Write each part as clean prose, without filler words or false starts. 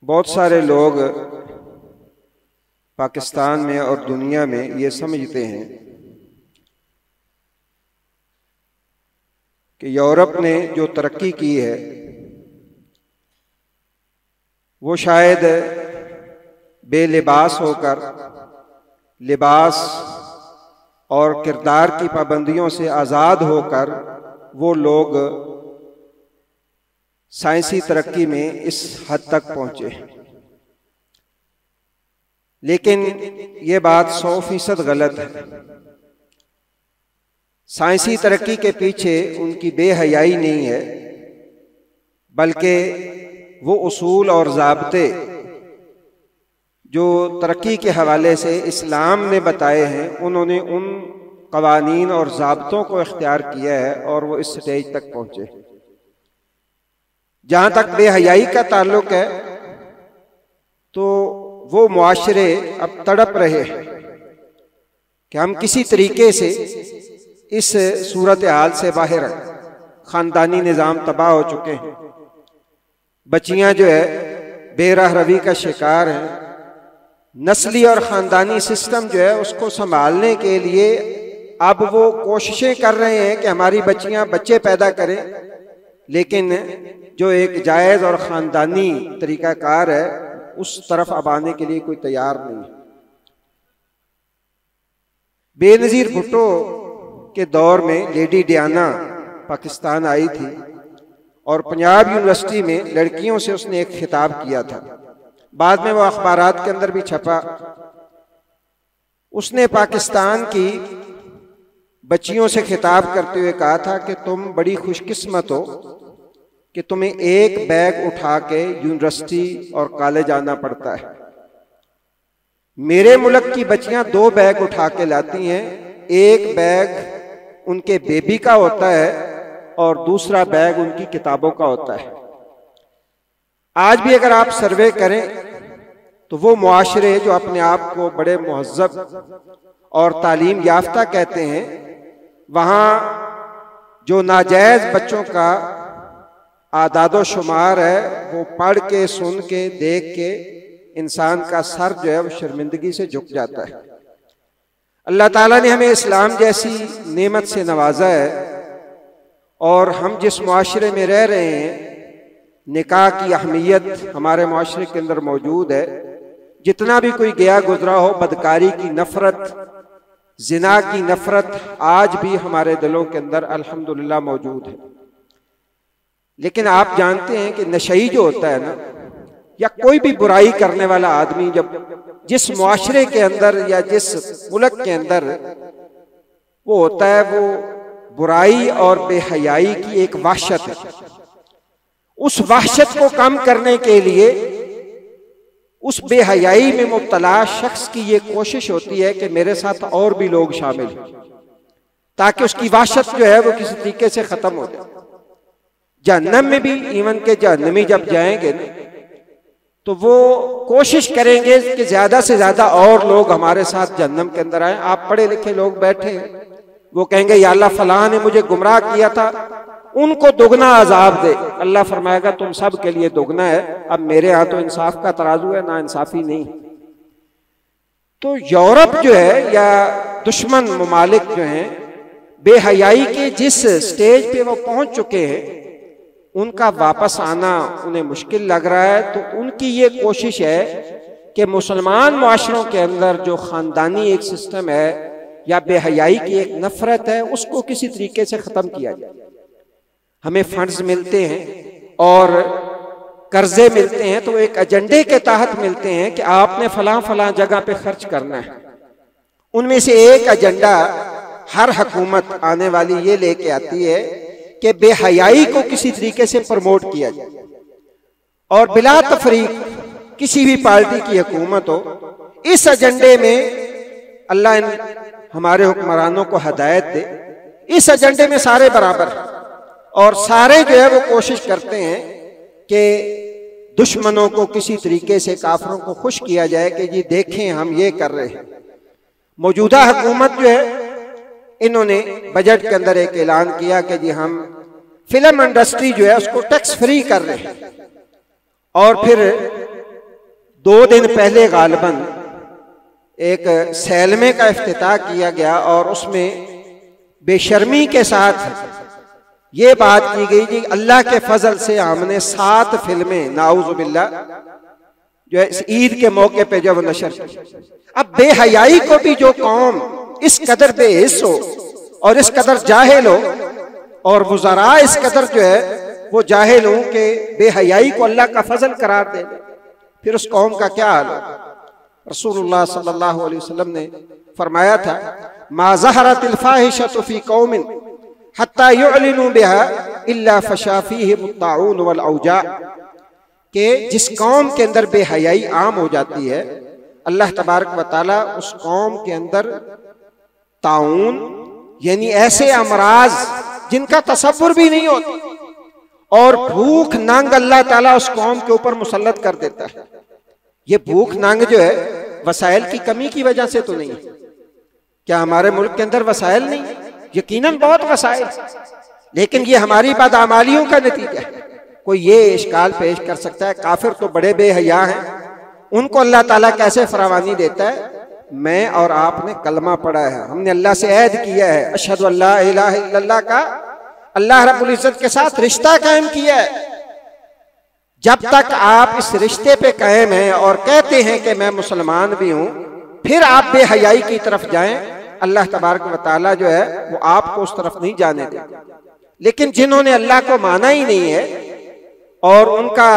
बहुत सारे लोग पाकिस्तान में और दुनिया में ये समझते हैं कि यूरोप ने जो तरक्की की है वो शायद बेलिबास होकर लिबास और किरदार की पाबंदियों से आज़ाद होकर वो लोग साइंसी तरक्की में इस हद तक पहुंचे। लेकिन ये बात 100% गलत है। साइंसी तरक्की के पीछे उनकी बेहयाई नहीं है, बल्कि वो उसूल और ज़ाब्ते जो तरक्की के हवाले से इस्लाम ने बताए हैं, उन्होंने उन कवानीन और ज़ाब्तों को इख्तियार किया है और वो इस स्टेज तक पहुंचे। जहां तक बेहयाई का ताल्लुक है तो वो मुआशरे अब तड़प रहे हैं कि हम किसी तरीके से इस सूरत हाल से बाहर आए। खानदानी निज़ाम तबाह हो चुके हैं, बच्चियां जो है बेराह रवी का शिकार हैं। नस्ली और ख़ानदानी सिस्टम जो है उसको संभालने के लिए अब वो कोशिशें कर रहे हैं कि हमारी बच्चियां बच्चे पैदा करें, लेकिन जो एक जायज़ और ख़ानदानी तरीक़ाकार है उस तरफ अब आने के लिए कोई तैयार नहीं। बेनज़ीर भुट्टो के दौर में लेडी डियाना पाकिस्तान आई थी और पंजाब यूनिवर्सिटी में लड़कियों से उसने एक खिताब किया था। बाद में वो अखबारात के अंदर भी छपा। उसने पाकिस्तान की बच्चियों से खिताब करते हुए कहा था कि तुम बड़ी खुशकिस्मत हो कि तुम्हें एक बैग उठा के यूनिवर्सिटी और कॉलेज आना पड़ता है। मेरे मुल्क की बच्चियां 2 बैग उठा के लाती हैं। एक बैग उनके बेबी का होता है और दूसरा बैग उनकी किताबों का होता है। आज भी अगर आप सर्वे करें तो वो मुआशरे जो अपने आप को बड़े मुहज़्ज़ब और तालीम याफ्ता कहते हैं, वहाँ जो नाजायज़ बच्चों का आदादो शुमार है वो पढ़ के, सुन के, देख के इंसान का सर जो है वो शर्मिंदगी से झुक जाता है। अल्लाह ताला ने हमें इस्लाम जैसी नेमत से नवाजा है और हम जिस मुआशरे में रह रहे हैं, निकाह की अहमियत हमारे मुआशरे के अंदर मौजूद है। जितना भी कोई गया गुजरा हो, बदकारी की नफरत, जिना की नफरत आज भी हमारे दिलों के अंदर अल्हम्दुलिल्लाह मौजूद है। लेकिन आप जानते हैं कि नशई जो होता है ना, या कोई भी बुराई करने वाला आदमी जब जिस मुआशरे के अंदर या जिस मुल्क के अंदर वो होता है, वो बुराई और बेहयाई की एक वहशत है। उस वहशत को कम करने के लिए उस बेहयाई में मुब्तला शख्स की ये कोशिश होती है कि मेरे साथ और भी लोग शामिल हों, ताकि उसकी वहशत जो है वो किसी तरीके से खत्म हो जाए। जहन्नम में भी इवन के जहन्नमी जब जाएंगे ना, तो वो कोशिश करेंगे कि ज्यादा से ज्यादा और लोग हमारे साथ जहन्नम के अंदर आए। आप पढ़े लिखे लोग बैठे हैं, वो कहेंगे या अल्लाह फलां ने मुझे गुमराह किया था, उनको दुगना अजाब दे। अल्लाह फरमाएगा तुम सब के लिए दुगना है, अब मेरे यहाँ तो इंसाफ का तराजू है, ना इंसाफी नहीं। तो यूरोप जो है या दुश्मन ममालिक जो हैं, बेहयाई के जिस स्टेज पे वो पहुंच चुके हैं, उनका वापस आना उन्हें मुश्किल लग रहा है। तो उनकी ये कोशिश है कि मुसलमान मुआशरों के अंदर जो खानदानी एक सिस्टम है या बेहयाई की एक नफरत है, उसको किसी तरीके से ख़त्म किया जाए। हमें फंड्स मिलते हैं और कर्जे मिलते हैं, तो एक एजेंडे के तहत मिलते हैं कि आपने फलां फलां जगह पे खर्च करना है। उनमें से एक एजेंडा हर हुकूमत आने वाली ये लेके आती है कि बेहयाई को किसी तरीके से प्रमोट किया जाए और बिला तफरीक किसी भी पार्टी की हुकूमत हो, इस एजेंडे में अल्लाह इन हमारे हुक्मरानों को हदायत दे। इस एजेंडे में सारे बराबर और सारे जो है वो कोशिश करते हैं कि दुश्मनों को किसी तरीके से, काफिरों को खुश किया जाए कि जी देखें हम ये कर रहे हैं। मौजूदा हुकूमत जो है, इन्होंने बजट के अंदर एक ऐलान किया कि जी हम फिल्म इंडस्ट्री जो है उसको टैक्स फ्री कर रहे हैं और फिर 2 दिन पहले गालिबन एक सैलमे का इफ्तिताह किया गया और उसमें बेशर्मी के साथ ये बात की गई कि अल्लाह के फजल से हमने 7 फिल्में नाउजुबिल्लाह जो है इस ईद के मौके पे जब नशर की। अब बेहयाई को भी जो कौम इस कदर बेहिस हो और इस कदर जाहिल हो और वज़रा इस कदर जो है वो जाहिल हो कि बेहयाई को अल्लाह का फजल करार दे, फिर उस कौम का क्या हाल हो। रसूलुल्लाह सल्लल्लाहु अलैहि वसल्लम ने फरमाया था, मा ज़हरतिल फ़ाहिशतु फ़ी क़ौमिन हत्ता युअलिनु बिहा इल्ला फ़शा फ़ीहिम अत्ताऊन वल औजा, कि जिस कौम के अंदर बेहयाई आम हो जाती है अल्लाह तबारक व तआला उस कौम के अंदर ताऊन यानी ऐसे अमराज जिनका तसव्वुर भी नहीं होता और भूख नंग अल्लाह ताला उस कौम के ऊपर मुसल्लत कर देता है। ये भूख नंग जो है वसाइल की कमी की वजह से तो नहीं है। क्या हमारे मुल्क के अंदर वसाइल नहीं? यकीनन बहुत वसाइल, लेकिन ये हमारी बदआमालियों का नतीजा है। कोई ये इश्काल पेश कर सकता है काफिर तो बड़े बेहया हैं, उनको अल्लाह ताला कैसे फरावानी देता है? मैं और आपने कलमा पढ़ा है, हमने अल्लाह से ऐद किया है अशहदु अल्ला इलाहा इल्लल्लाह का अल्लाह रब्बुल इज्जत के साथ रिश्ता कायम किया है। जब तक आप इस रिश्ते पे कायम हैं और कहते हैं कि मैं मुसलमान भी हूं, फिर आप बेहयाई की तरफ जाएं, अल्लाह तबारक व तआला जो है वो आपको उस तरफ नहीं जाने देगा। लेकिन जिन्होंने अल्लाह को माना ही नहीं है और उनका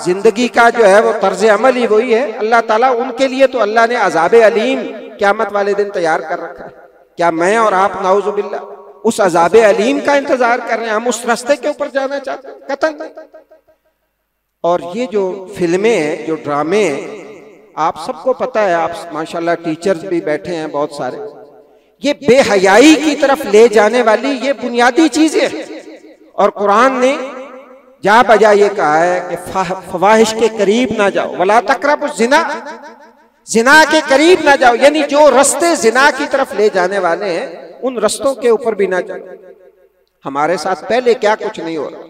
जिंदगी का जो है वो तर्ज अमल ही वही है, अल्लाह ताला उनके लिए तो अल्लाह ने अजाब अलीम क़यामत वाले दिन तैयार कर रखा है। क्या मैं और आप नाउजुबिल्लाह उस अजाब अलीम का इंतजार कर रहे हैं? हम उस रास्ते के ऊपर जाना चाहते हैं? कतई नहीं। और ये जो फिल्में हैं, जो ड्रामे हैं, आप सबको पता है, आप माशाल्लाह टीचर्स भी बैठे हैं बहुत सारे, ये बेहयाई की तरफ ले जाने वाली ये बुनियादी चीजें हैं। और कुरान ने जा बजा ये कहा है कि फवाहिश के करीब ना जाओ, वला तक़रबुज़ ज़िना, जिना के करीब ना जाओ, यानी जो रास्ते जिना की तरफ ले जाने वाले हैं उन रास्तों के ऊपर भी ना जाओ। हमारे साथ पहले क्या कुछ नहीं हो रहा,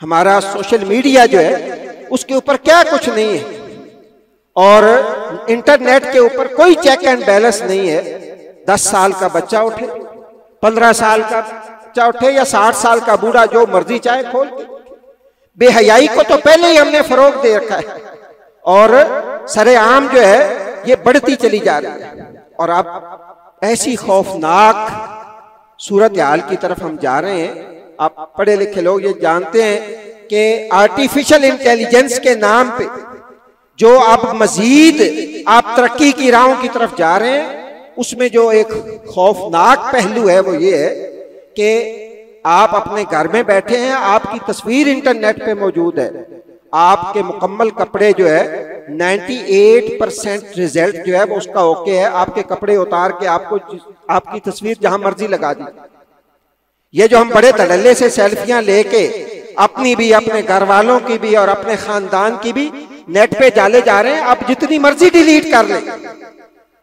हमारा सोशल मीडिया जो है उसके ऊपर क्या कुछ नहीं है, और इंटरनेट के ऊपर कोई चेक एंड बैलेंस नहीं है। 10 साल का बच्चा उठे, 15 साल का बच्चा उठे या 60 साल का बूढ़ा जो मर्जी चाहे खोल के, बेहयाई को तो पहले ही हमने फरोग दे रखा है और सरेआम जो है ये बढ़ती चली जा रही है। और अब ऐसी खौफनाक सूरत हाल की तरफ हम जा रहे हैं। आप पढ़े लिखे लोग ये जानते हैं कि आर्टिफिशियल इंटेलिजेंस के नाम पे जो अब मजीद आप तरक्की की राहों की तरफ जा रहे हैं, उसमें जो एक खौफनाक पहलू है वो ये है कि आप अपने घर में बैठे हैं, आपकी तस्वीर इंटरनेट पे मौजूद है, आपके मुकम्मल कपड़े जो है 98% रिजल्ट जो है वो उसका ओके है, आपके कपड़े उतार के आपको आपकी तस्वीर जहां मर्जी लगा दी। ये जो हम बड़े धड़ल्ले से सेल्फियां लेके अपनी भी, अपने घर वालों की भी और अपने खानदान की भी नेट पे डाले जा रहे हैं, आप जितनी मर्जी डिलीट कर लें,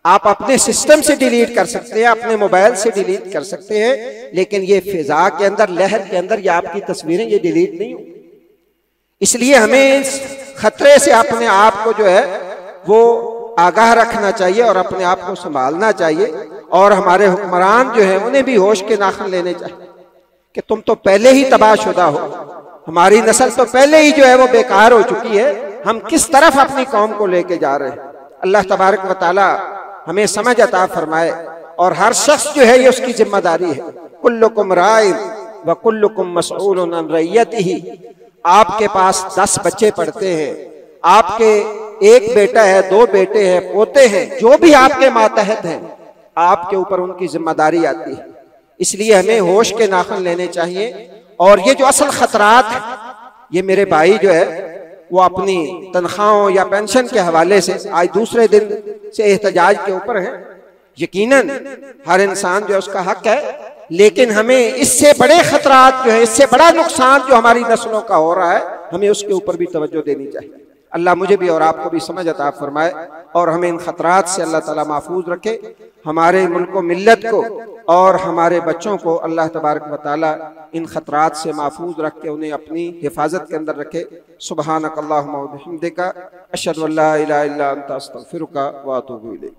आप अपने सिस्टम से डिलीट कर सकते हैं, अपने मोबाइल से डिलीट कर सकते हैं, लेकिन ये फिजा के अंदर, लहर के अंदर ये आपकी तस्वीरें ये डिलीट नहीं होंगी। इसलिए हमें इस खतरे से अपने आप को जो है वो आगाह रखना चाहिए और अपने आप को संभालना चाहिए। और हमारे हुक्मरान जो है उन्हें भी होश के नाखन लेने चाहिए कि तुम तो पहले ही तबाहशुदा हो, हमारी नस्ल तो पहले ही जो है वो बेकार हो चुकी है, हम किस तरफ अपनी कौम को लेके जा रहे हैं। अल्लाह तबारक व तआला हमें समझ अता फरमाए और हर शख्स जो है ये उसकी जिम्मेदारी है। कुल्लुकुम राइन व कुल्लुकुम मसऊलुन अन रइयतिही। आपके पास 10 बच्चे पढ़ते हैं, आपके एक बेटा है, 2 बेटे हैं, पोते हैं, जो भी आपके मातहत हैं, आपके ऊपर उनकी जिम्मेदारी आती है। इसलिए हमें होश के नाखुन लेने चाहिए। और ये जो असल खतरात है, ये मेरे भाई जो है वो अपनी तनख्वाहों या पेंशन के हवाले से आज दूसरे दिन से एहतजाज के ऊपर है। यकीनन हर इंसान जो है उसका हक है, लेकिन हमें इससे बड़े खतरात जो है, इससे बड़ा नुकसान जो हमारी नस्लों का हो रहा है, हमें उसके ऊपर भी तवज्जो देनी चाहिए। अल्लाह मुझे भी और आपको भी समझ अता फरमाए और हमें इन खतरात से अल्लाह ताला महफूज रखे, हमारे मुल्क मिल्लत को और हमारे बच्चों को अल्लाह तबारक व तआला इन खतरात से महफूज रख के उन्हें अपनी हिफाजत के अंदर रखे। सुब्हानक अल्लाहुम्मा व बिहम्दिका अशहदु अल्ला इलाहा इल्ला अंता अस्तगफिरुका व अतूबु इलैक।